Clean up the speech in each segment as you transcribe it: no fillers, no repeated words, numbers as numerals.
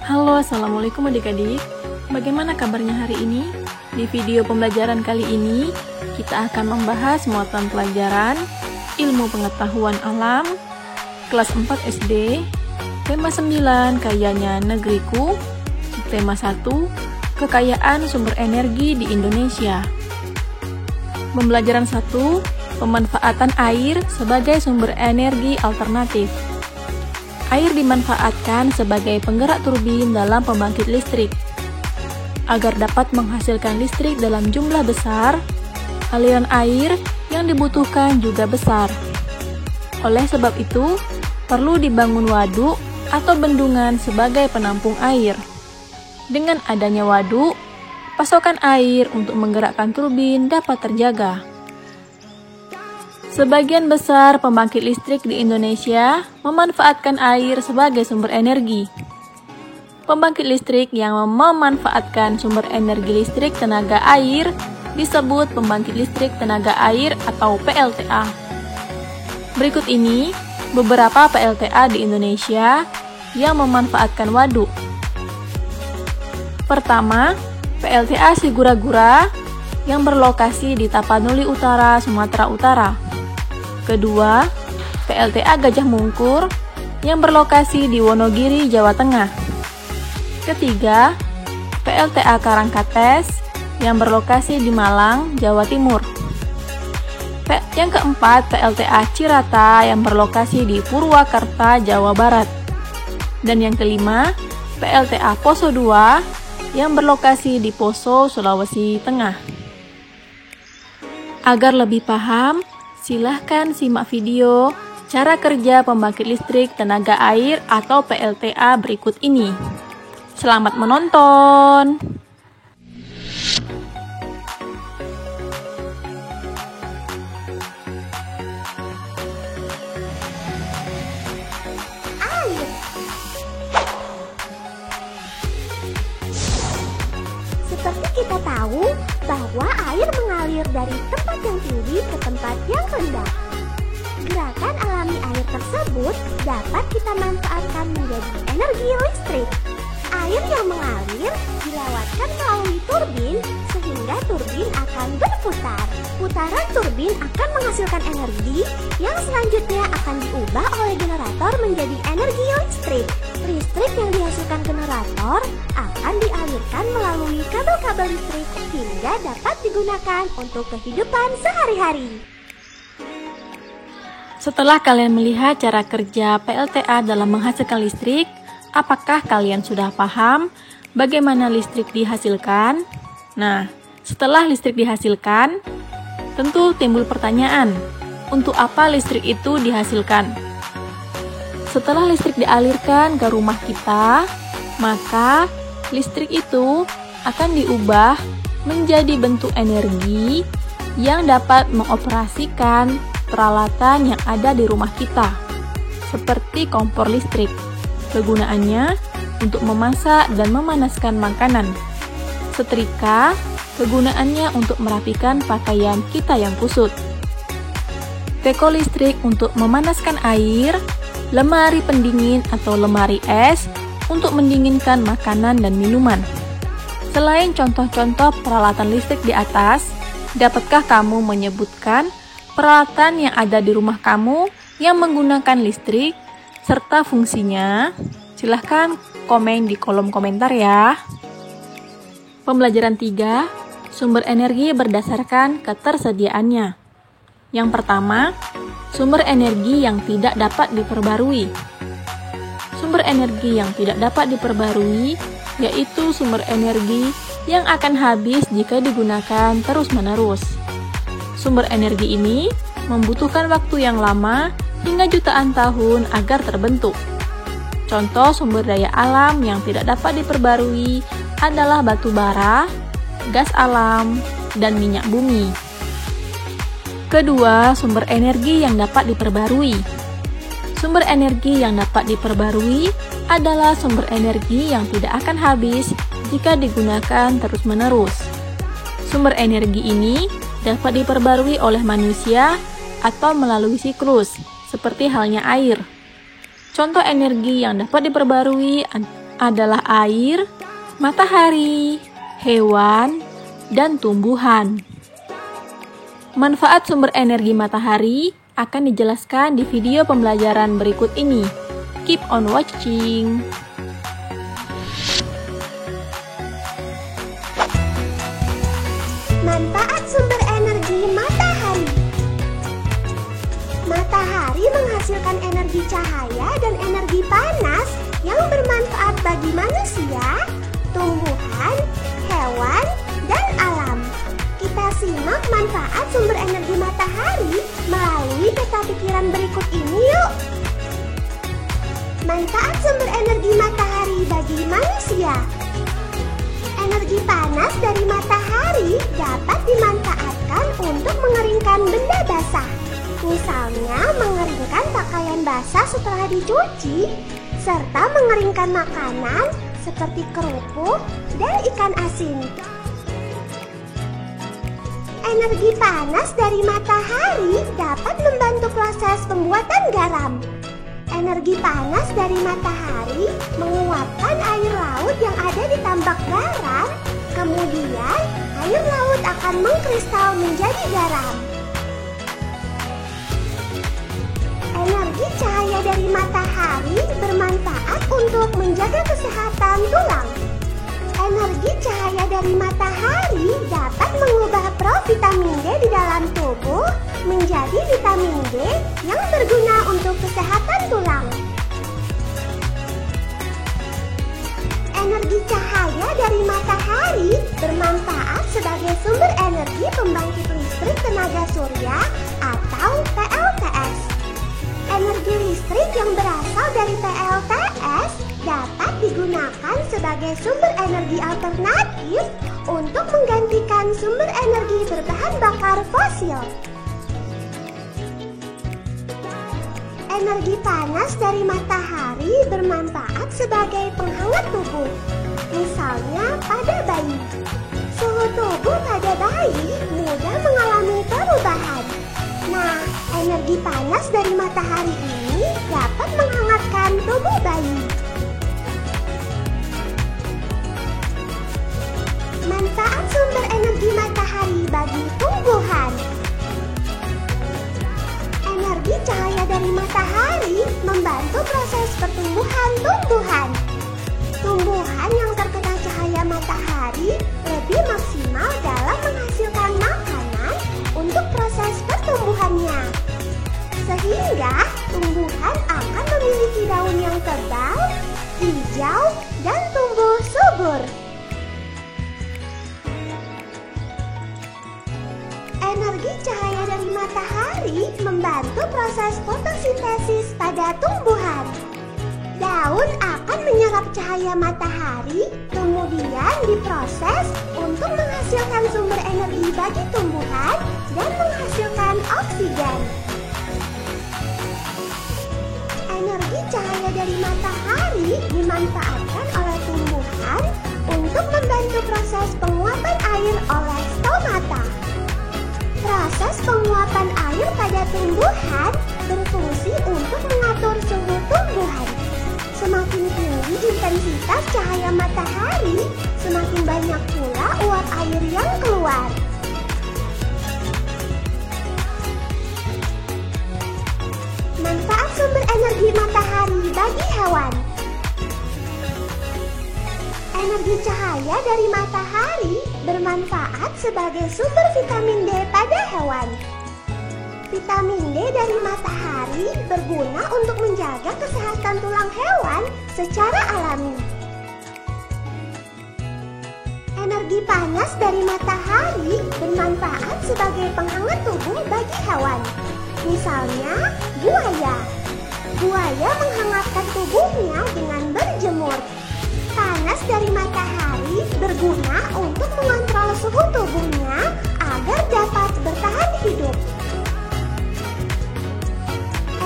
Halo, Assalamualaikum adik-adik. Bagaimana kabarnya hari ini? Di video pembelajaran kali ini, kita akan membahas muatan pelajaran Ilmu Pengetahuan Alam, kelas 4 SD, tema 9, Kayanya Negeriku, tema 1, Kekayaan Sumber Energi di Indonesia. Pembelajaran 1, Pemanfaatan air sebagai sumber energi alternatif. Air dimanfaatkan sebagai penggerak turbin dalam pembangkit listrik. Agar dapat menghasilkan listrik dalam jumlah besar, aliran air yang dibutuhkan juga besar. Oleh sebab itu, perlu dibangun waduk atau bendungan sebagai penampung air. Dengan adanya waduk, pasokan air untuk menggerakkan turbin dapat terjaga. Sebagian besar pembangkit listrik di Indonesia memanfaatkan air sebagai sumber energi. Pembangkit listrik yang memanfaatkan sumber energi listrik tenaga air disebut pembangkit listrik tenaga air atau PLTA. Berikut ini beberapa PLTA di Indonesia yang memanfaatkan waduk. Pertama, PLTA Sigura-Gura yang berlokasi di Tapanuli Utara, Sumatera Utara. Kedua, PLTA Gajah Mungkur yang berlokasi di Wonogiri, Jawa Tengah. Ketiga, PLTA Karangkates yang berlokasi di Malang, Jawa Timur. Yang keempat, PLTA Cirata yang berlokasi di Purwakarta, Jawa Barat. Dan yang kelima, PLTA Poso II yang berlokasi di Poso, Sulawesi Tengah. Agar lebih paham, silahkan simak video cara kerja pembangkit listrik tenaga air atau PLTA berikut ini. Selamat menonton! Seperti kita tahu bahwa air mengalir dari tempat yang tinggi ke tempat yang rendah. Gerakan alami air tersebut dapat kita manfaatkan menjadi energi listrik. Air yang mengalir dilewatkan melalui turbin sehingga turbin akan berputar. Putaran turbin akan menghasilkan energi yang selanjutnya akan diubah oleh generator menjadi energi listrik. Listrik yang dihasilkan generator akan dialirkan melalui kabel-kabel listrik hingga dapat digunakan untuk kehidupan sehari-hari. Setelah kalian melihat cara kerja PLTA dalam menghasilkan listrik, apakah kalian sudah paham bagaimana listrik dihasilkan? Nah, setelah listrik dihasilkan, tentu timbul pertanyaan, untuk apa listrik itu dihasilkan? Setelah listrik dialirkan ke rumah kita, maka listrik itu akan diubah menjadi bentuk energi yang dapat mengoperasikan peralatan yang ada di rumah kita, seperti kompor listrik. Kegunaannya untuk memasak dan memanaskan makanan. Setrika, kegunaannya untuk merapikan pakaian kita yang kusut. Teko listrik untuk memanaskan air, lemari pendingin atau lemari es untuk mendinginkan makanan dan minuman. Selain contoh-contoh peralatan listrik di atas, dapatkah kamu menyebutkan peralatan yang ada di rumah kamu yang menggunakan listrik serta fungsinya? Silahkan komen di kolom komentar ya. Pembelajaran 3, sumber energi berdasarkan ketersediaannya. Yang pertama, sumber energi yang tidak dapat diperbarui. Sumber energi yang tidak dapat diperbarui yaitu sumber energi yang akan habis jika digunakan terus-menerus. Sumber energi ini membutuhkan waktu yang lama hingga jutaan tahun agar terbentuk. Contoh sumber daya alam yang tidak dapat diperbarui adalah batu bara, gas alam, dan minyak bumi. Kedua, sumber energi yang dapat diperbarui. Sumber energi yang dapat diperbarui adalah sumber energi yang tidak akan habis jika digunakan terus-menerus. Sumber energi ini dapat diperbarui oleh manusia atau melalui siklus, seperti halnya air. Contoh energi yang dapat diperbarui adalah air, matahari, hewan, dan tumbuhan. Manfaat sumber energi matahari akan dijelaskan di video pembelajaran berikut ini. Keep on watching! Manfaat sumber energi matahari. Matahari menghasilkan energi cahaya dan energi panas yang bermanfaat bagi manusia, tumbuhan, hewan, dan alam. Kita simak manfaat sumber energi matahari melalui peta pikiran berikut ini yuk. Manfaat sumber energi matahari bagi manusia. Energi panas dari matahari dapat dimanfaatkan untuk mengeringkan benda basah. Misalnya mengeringkan pakaian basah setelah dicuci, serta mengeringkan makanan seperti kerupuk dan ikan asin. Energi panas dari matahari dapat membantu proses pembuatan garam. Energi panas dari matahari menguapkan air laut yang ada di tambak garam, kemudian air laut akan mengkristal menjadi garam. Energi cahaya dari matahari bermanfaat untuk menjaga kesehatan tulang. Energi cahaya dari matahari dapat mengubah provitamin D di dalam tubuh menjadi vitamin D yang berguna untuk kesehatan tulang. Energi cahaya dari matahari bermanfaat sebagai sumber energi pembangkit listrik tenaga surya atau PLTS. Energi listrik yang berasal dari PLTS dapat digunakan sebagai sumber energi alternatif untuk menggantikan sumber energi berbahan bakar fosil. Energi panas dari matahari bermanfaat sebagai penghangat tubuh. Misalnya pada bayi. Suhu tubuh pada bayi mudah mengalami perubahan. Nah, energi panas dari matahari ini dapat menghangatkan tubuh bayi. Manfaat sumber energi matahari bagi tumbuhan. Energi cahaya dari matahari membantu proses pertumbuhan tumbuhan. Tumbuhan yang terkena cahaya matahari lebih maksimal dalam menghasilkan makanan untuk proses pertumbuhannya. Sehingga tumbuhan akan memiliki daun yang tebal, hijau, dan tumbuh subur. Energi cahaya dari matahari membantu proses fotosintesis pada tumbuhan. Daun akan menyerap cahaya matahari, kemudian diproses untuk menghasilkan sumber energi bagi tumbuhan dan menghasilkan oksigen. Energi cahaya dari matahari dimanfaatkan oleh tumbuhan untuk membantu proses penguapan air oleh stomata. Proses penguapan air pada tumbuhan berfungsi untuk mengatur suhu tumbuhan. Semakin tinggi intensitas cahaya matahari, semakin banyak pula uap air yang keluar. Manfaat sumber energi matahari bagi hewan. Energi cahaya dari matahari bermanfaat sebagai sumber vitamin D pada hewan. Vitamin D dari matahari berguna untuk menjaga kesehatan tulang hewan secara alami. Energi panas dari matahari bermanfaat sebagai penghangat tubuh bagi hewan. Misalnya, buaya. Buaya menghangatkan tubuhnya dengan berjemur. Panas dari matahari berguna untuk mengontrol suhu tubuhnya agar dapat bertahan hidup.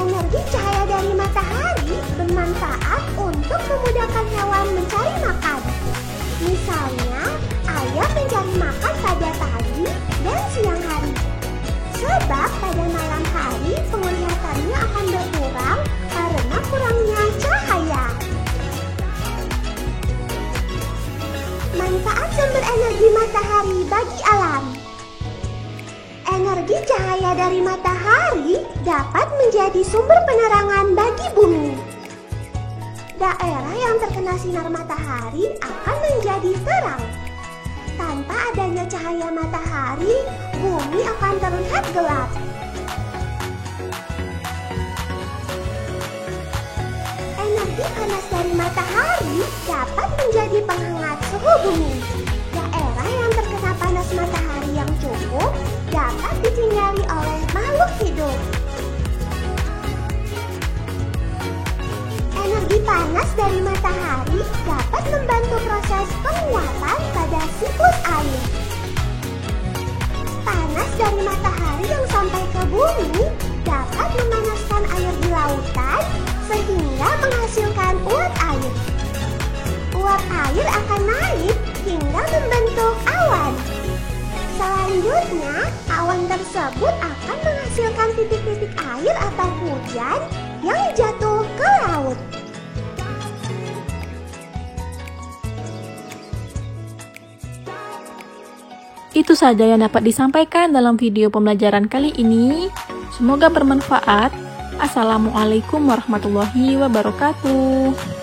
Energi cahaya dari matahari bermanfaat untuk memudahkan hewan mencari makan. Misalnya, ayam mencari makan pada pagi dan siang hari. Sebab pada malam hari penglihatannya akan berkurang karena kurangnya cahaya. Manfaat sumber energi matahari bagi alam. Energi cahaya dari matahari dapat menjadi sumber penerangan bagi bumi. Daerah yang terkena sinar matahari akan menjadi terang. Tanpa adanya cahaya matahari, bumi akan terlihat gelap. Energi panas dari matahari dapat menjadi penghangat suhu bumi. Daerah yang terkena panas matahari yang cukup dapat ditinggali oleh makhluk hidup. Energi panas dari matahari dapat membantu proses penguatan pada siklus air. Panas dari matahari yang sampai ke bumi dapat memanaskan air di lautan sehingga menghasilkan uap air. Uap air akan naik hingga membentuk awan. Selanjutnya, awan tersebut akan menghasilkan titik-titik air atau hujan yang jatuh ke laut. Itu saja yang dapat disampaikan dalam video pembelajaran kali ini. Semoga bermanfaat. Assalamualaikum warahmatullahi wabarakatuh.